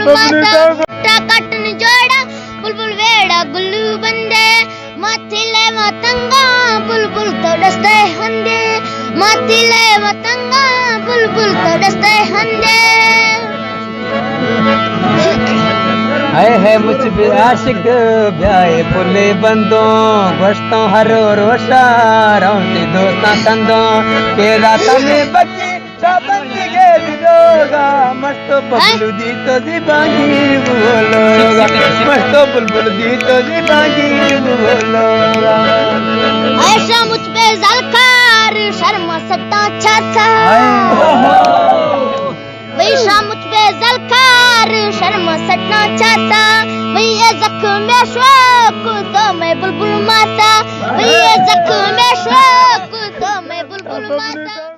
माता कटन जोड़ा बुलबुल वेड़ा गुल्लू बंदे माथिले मतंगा बुलबुल तो डसते हंदे माथिले मतंगा बुलबुल तो डसते हंदे है मुझ पे आशिक ब्याए पुले बंदो गोश्तों हरो रोशा रौती दोस्ता कंदो के रात में बच्ची चाबंद के दिलोगा मस्तो बबलू दी तो दीवानी बोलोगा मस्तो बुलबुल दी तो दीवानी बोलोगा ऐसा मुझ पे जलकार शर्मा सत्ता छासा वैसा मुझ पे जलकार शर्मा सटना चाहता भैया जख्म में शौक तो मैं बुलबुल माता भैया जख्म में शौक तो मैं बुलबुल माता।